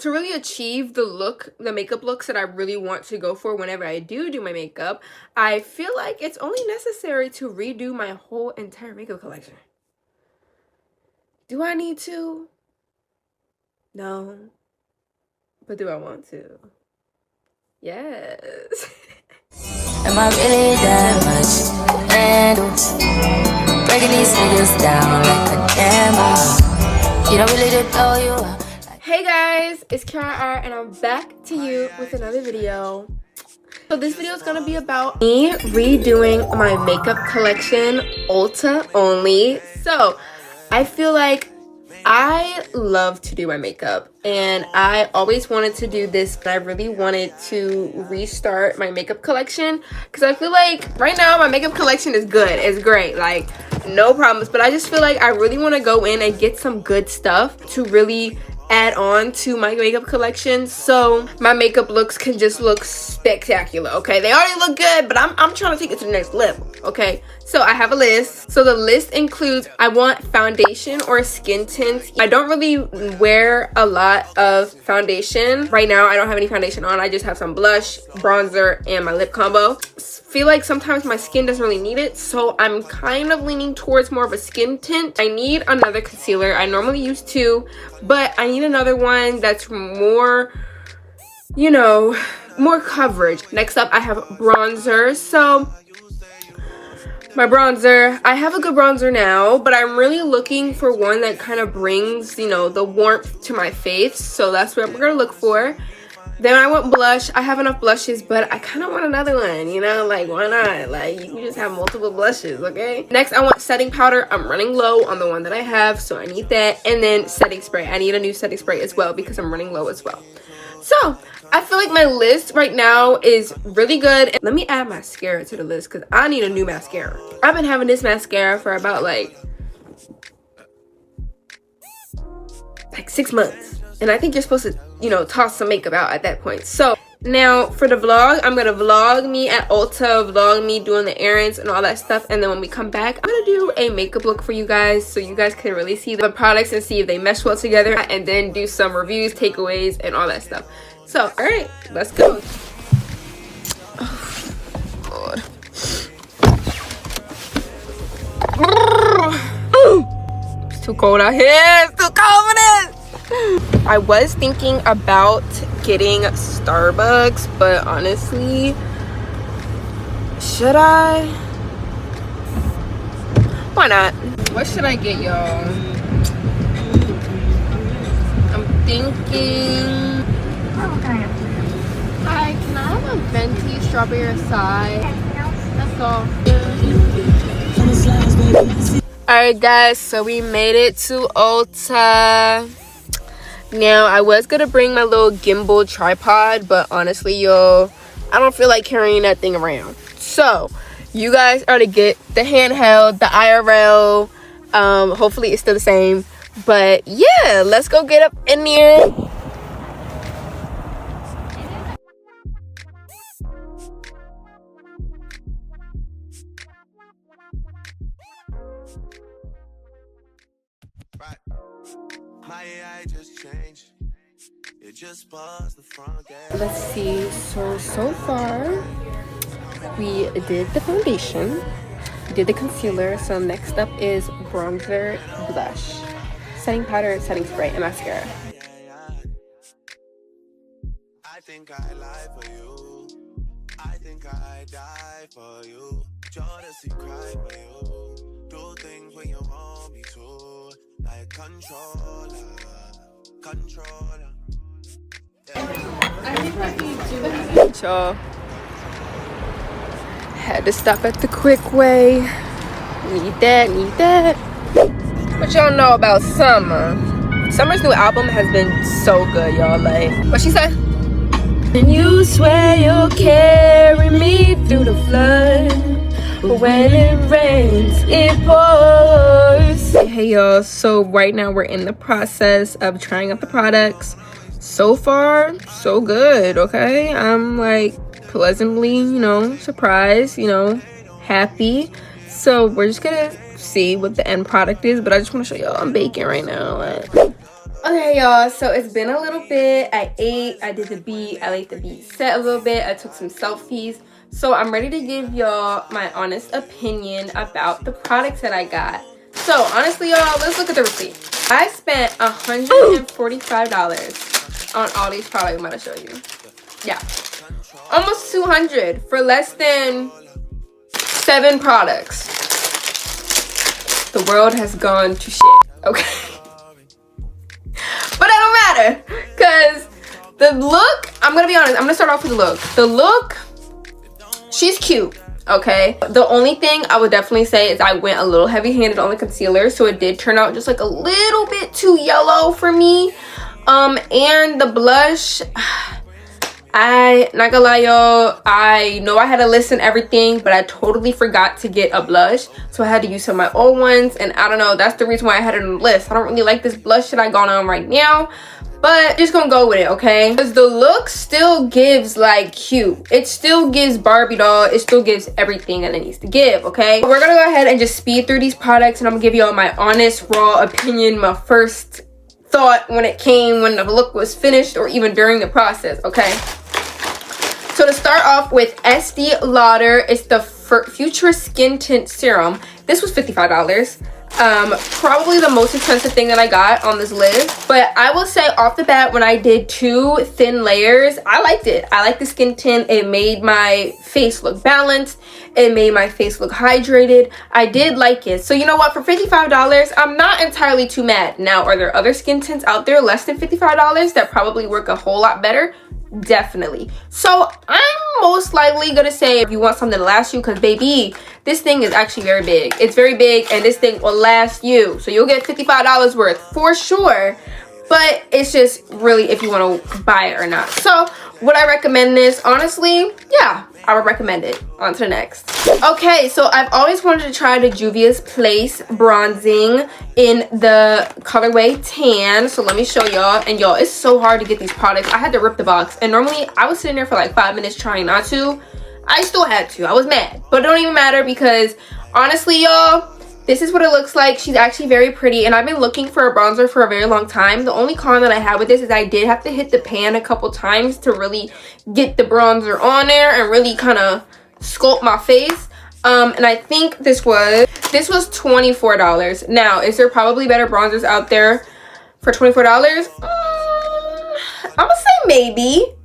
to really achieve the makeup looks that I really want to go for whenever I do my makeup, I feel like it's only necessary to redo my whole entire makeup collection. Do I need to? No. But do I want to? Yes. Am I really that much to handle? Breaking these niggas down like a camel. You don't really just blow you up. Hey guys, it's Kiyara and I'm back to you with another video. So this video is gonna be about me redoing my makeup collection, Ulta only. So I feel like I love to do my makeup and I always wanted to do this, but I really wanted to restart my makeup collection because I feel like right now my makeup collection is good. It's great, like no problems, but I just feel like I really want to go in and get some good stuff to really add on to my makeup collection so my makeup looks can just look spectacular. Okay, they already look good, but I'm trying to take it to the next level. Okay, so I have a list. So the list includes, I want foundation or skin tint. I don't really wear a lot of foundation right now. I don't have any foundation on. I just have some blush, bronzer, and my lip combo. Feel like sometimes my skin doesn't really need it, so I'm kind of leaning towards more of a skin tint. I need another concealer. I normally use two, but I need another one that's more, you know, more coverage. Next up, I have bronzer. So my bronzer, I have a good bronzer now, but I'm really looking for one that kind of brings, you know, the warmth to my face. So that's what we're gonna look for. Then I want blush. I have enough blushes, but I kind of want another one, you know, like why not? Like you can just have multiple blushes, okay? Next, I want setting powder. I'm running low on the one that I have, so I need that. And then setting spray. I need a new setting spray as well because I'm running low as well. So I feel like my list right now is really good. And let me add mascara to the list because I need a new mascara. I've been having this mascara for about like 6 months. And I think you're supposed to, you know, toss some makeup out at that point. So now for the vlog, I'm going to vlog me at Ulta, vlog me doing the errands and all that stuff. And then when we come back, I'm going to do a makeup look for you guys so you guys can really see the products and see if they mesh well together. And then do some reviews, takeaways, and all that stuff. So, all right, let's go. Oh, God. It's too cold out here. It's too cold for this. I was thinking about getting Starbucks, but honestly, should I? Why not? What should I get, y'all? I'm thinking. Hi, can I have a venti strawberry acai? That's all. Alright guys, so we made it to Ulta. Now, I was going to bring my little gimbal tripod, but honestly, y'all, I don't feel like carrying that thing around. So, you guys are to get the handheld, the IRL. Hopefully, it's still the same. But, yeah, let's go get up in there. My AI just changed. It just buzzed the front gate. Let's see. So far, we did the foundation. We did the concealer. So next up is bronzer, blush, setting powder, setting spray, and mascara. I think I lie for you. I think I die for you. Jealousy cry for you. Do things when you want me to. Like controller. So had to stop at the Quick Way. Need that. What y'all know about Summer? Summer's new album has been so good, y'all. Like, what she said? And you swear you'll carry me through the flood. But when it rains, it pours. Hey y'all, so right now we're in the process of trying out the products. So far, so good, okay? I'm like pleasantly, you know, surprised, you know, happy. So we're just gonna see what the end product is, but I just want to show y'all I'm baking right now. Like, Okay, y'all, so it's been a little bit. I ate, I did the beat, I let the beat set a little bit, I took some selfies. So I'm ready to give y'all my honest opinion about the products that I got. So honestly, y'all, let's look at the receipt. I spent $145 on all these products I'm about to show you. Yeah, almost 200 for less than 7 products. The world has gone to shit, okay? But that don't matter, because the look, I'm gonna be honest, I'm gonna start off with the look. The look, she's cute, okay? The only thing I would definitely say is I went a little heavy-handed on the concealer, so it did turn out just like a little bit too yellow for me. And the blush, not gonna lie, y'all, I know I had to list everything, but I totally forgot to get a blush, so I had to use some of my old ones, and I don't know, that's the reason why I had it on the list. I don't really like this blush that I got on right now, but just gonna go with it, okay? Because the look still gives like cute, it still gives Barbie doll, it still gives everything that it needs to give, okay? We're gonna go ahead and just speed through these products, and I'm gonna give y'all my honest raw opinion, my first thought when the look was finished, or even during the process, okay? So to start off with Estee Lauder, it's the Future Skin Tint Serum. This was $55. Probably the most expensive thing that I got on this list. But I will say off the bat, when I did 2 thin layers, I liked it. I liked the skin tint. It made my face look balanced. It made my face look hydrated. I did like it. So you know what? For $55, I'm not entirely too mad. Now, are there other skin tints out there less than $55 that probably work a whole lot better? Definitely. So I'm most likely gonna say if you want something to last you, because baby, this thing is actually very big. It's very big, and this thing will last you, so you'll get $55 worth for sure. But it's just really if you want to buy it or not. So would I recommend this? Honestly, yeah, I would recommend it. On to the next. Okay, so I've always wanted to try the Juvia's Place bronzing in the colorway tan. So let me show y'all. And y'all, it's so hard to get these products. I had to rip the box, and normally I was sitting there for like 5 minutes trying not to. I still had to. I was mad, but it don't even matter, because honestly, y'all, this is what it looks like. She's actually very pretty, and I've been looking for a bronzer for a very long time. The only con that I have with this is I did have to hit the pan a couple times to really get the bronzer on there and really kind of sculpt my face. And I think this was $24. Now, is there probably better bronzers out there for $24? I'm gonna say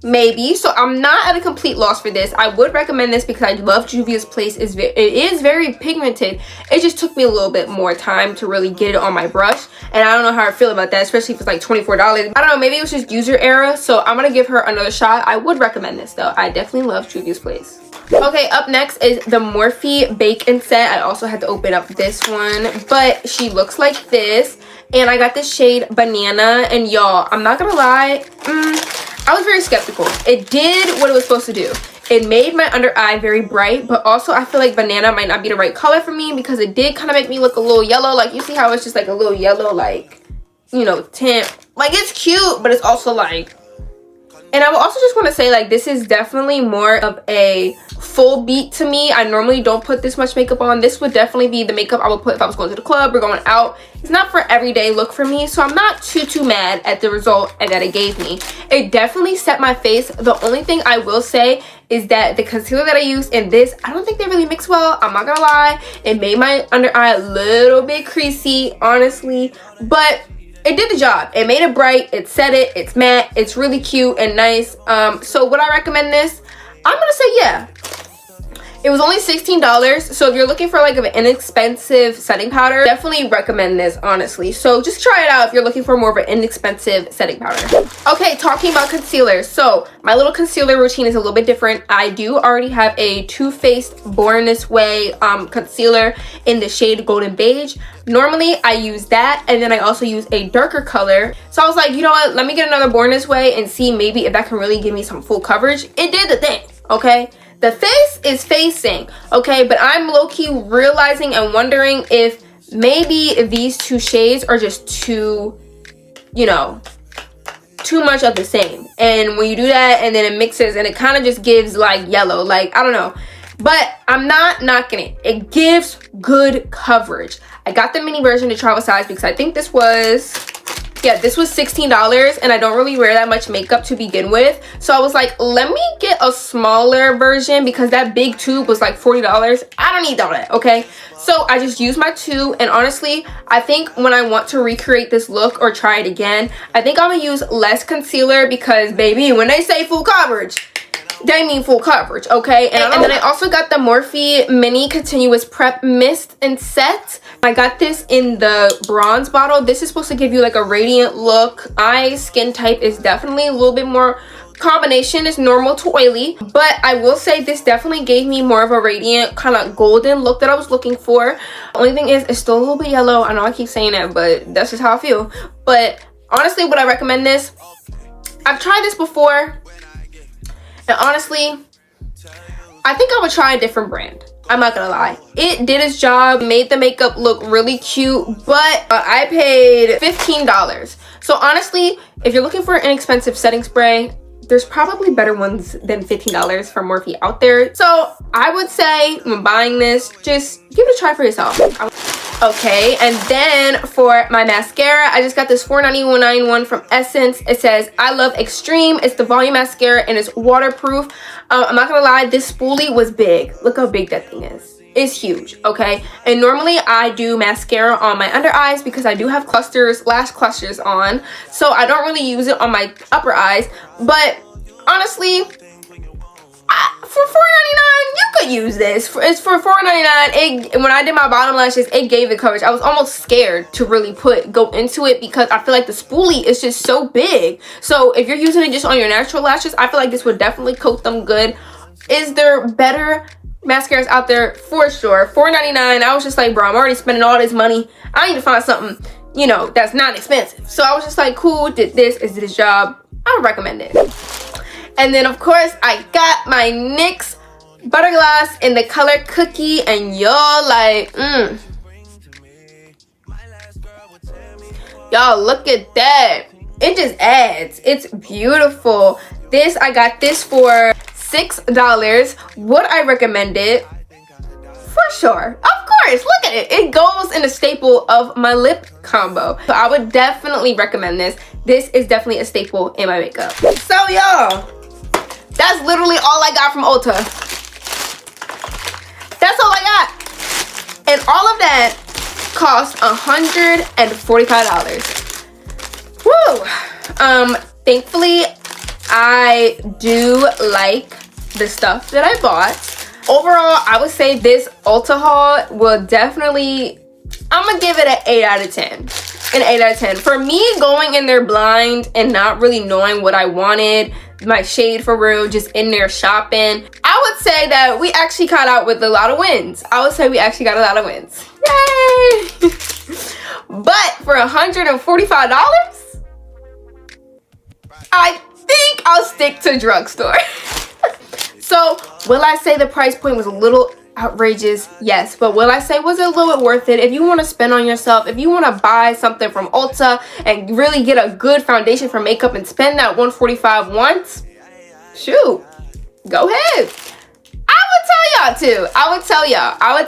maybe. So I'm not at a complete loss for this. I would recommend this because I love Juvia's Place. It is very pigmented. It just took me a little bit more time to really get it on my brush, and I don't know how I feel about that, especially if it's like $24. I don't know, maybe it was just user error. So I'm gonna give her another shot. I would recommend this though. I definitely love Juvia's Place. Okay, up next is the Morphe Bake and Set. I also had to open up this one, but she looks like this. And I got this shade Banana, and y'all, I'm not gonna lie, I was very skeptical. It did what it was supposed to do. It made my under eye very bright, but also I feel like Banana might not be the right color for me, because it did kind of make me look a little yellow. Like, you see how it's just like a little yellow, like, you know, tint. Like, it's cute, but it's also like, and I will also just want to say, like, this is definitely more of a full beat to me. I normally don't put this much makeup on. This would definitely be the makeup I would put if I was going to the club or going out. It's not for everyday look for me, so I'm not too mad at the result that it gave me. It definitely set my face. The only thing I will say is that the concealer that I used in this, I don't think they really mix well. I'm not gonna lie. It made my under eye a little bit creasy, honestly, but it did the job. It made it bright, it set it, it's matte, it's really cute and nice. So would I recommend this? I'm gonna say yeah. It was only $16, so if you're looking for like an inexpensive setting powder, definitely recommend this, honestly. So just try it out if you're looking for more of an inexpensive setting powder. Okay, talking about concealer. So my little concealer routine is a little bit different. I do already have a Too Faced Born This Way concealer in the shade Golden Beige. Normally I use that, and then I also use a darker color. So I was like, you know what, let me get another Born This Way and see maybe if that can really give me some full coverage. It did the thing, okay? The face is facing, okay, but I'm low-key realizing and wondering if maybe these two shades are just too, you know, too much of the same. And when you do that and then it mixes and it kind of just gives like yellow, like, I don't know. But I'm not knocking it. It gives good coverage. I got the mini version to travel size because I think this was Yeah, this was $16 and I don't really wear that much makeup to begin with. So I was like, let me get a smaller version because that big tube was like $40. I don't need all that, okay? So I just used my tube, and honestly, I think when I want to recreate this look or try it again, I think I'm gonna use less concealer because, baby, when they say full coverage, they mean full coverage, okay? And then I also got the Morphe Mini Continuous Prep Mist and Set. I got this in the bronze bottle. This is supposed to give you like a radiant look. My skin type is definitely a little bit more combination is normal to oily, but I will say this definitely gave me more of a radiant kind of golden look that I was looking for. Only thing is, it's still a little bit yellow. I know I keep saying that, but that's just how I feel. But honestly, would I recommend this? I've tried this before, and honestly, I think I would try a different brand. I'm not gonna lie. It did its job, made the makeup look really cute, but I paid $15. So honestly, if you're looking for an inexpensive setting spray, there's probably better ones than $15 from Morphe out there. So I would say when buying this, just give it a try for yourself. Okay, and then for my mascara, I just got this $4.91 from Essence. It says, I love Extreme. It's the volume mascara and it's waterproof. I'm not gonna lie, this spoolie was big. Look how big that thing is. It's huge, okay? And normally I do mascara on my under eyes because I do have clusters, lash clusters on. So I don't really use it on my upper eyes. But honestly, for $4.99, you could use this. It's for $4.99. When I did my bottom lashes, it gave it coverage. I was almost scared to really go into it because I feel like the spoolie is just so big. So if you're using it just on your natural lashes, I feel like this would definitely coat them good. Is there better mascaras out there? For sure. $4.99. I was just like, bro, I'm already spending all this money. I need to find something, you know, that's not expensive. So I was just like, cool, did this job. I would recommend it. And then of course I got my NYX Butter Gloss in the color Cookie, and y'all like, y'all look at that. It just adds. It's beautiful. I got this for $6. Would I recommend it? For sure. Of course. Look at it. It goes in a staple of my lip combo. So I would definitely recommend this. This is definitely a staple in my makeup. So y'all, that's literally all I got from Ulta. That's all I got. And all of that cost $145. Woo! Thankfully, I do like the stuff that I bought. Overall, I would say this Ulta haul will definitely, I'm gonna give it an 8 out of 10. An 8 out of 10. For me, going in there blind and not really knowing what I wanted, my shade for real, just in there shopping, I would say that we actually caught out with a lot of wins. I would say we actually got a lot of wins. Yay! But for $145, I think I'll stick to drugstore. So, will I say the price point was a little outrageous? Yes. But will I say was it a little bit worth it? If you want to spend on yourself, if you want to buy something from Ulta and really get a good foundation for makeup and spend that $145 once, shoot, go ahead. I would tell y'all to. I would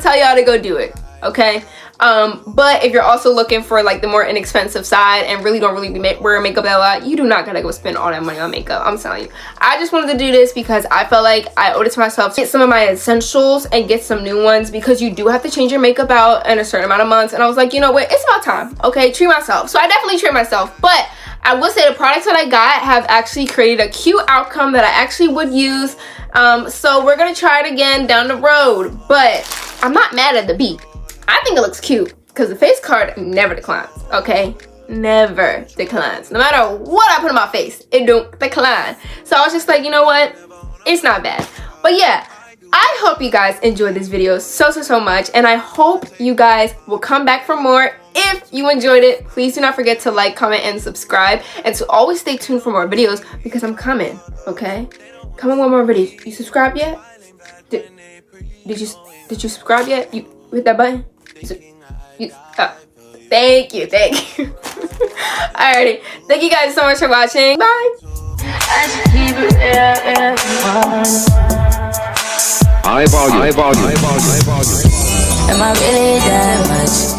tell y'all to go do it. Okay. But if you're also looking for like the more inexpensive side and really don't wear makeup that a lot, you do not gotta go spend all that money on makeup. I'm telling you. I just wanted to do this because I felt like I owed it to myself to get some of my essentials and get some new ones, because you do have to change your makeup out in a certain amount of months. And I was like, you know what? It's about time. Okay, treat myself. So I definitely treat myself. But I will say the products that I got have actually created a cute outcome that I actually would use. So we're gonna try it again down the road. But I'm not mad at the beat. I think it looks cute because the face card never declines, okay? Never declines. No matter what I put in my face, it don't decline. So I was just like, you know what? It's not bad. But yeah, I hope you guys enjoyed this video so much. And I hope you guys will come back for more. If you enjoyed it, please do not forget to like, comment, and subscribe. And to always stay tuned for more videos because I'm coming, okay? Coming with more videos. You subscribed yet? Did you subscribe yet? You hit that button? Thank you. Alrighty, thank you guys so much for watching. Bye. High volume. Am I really that much?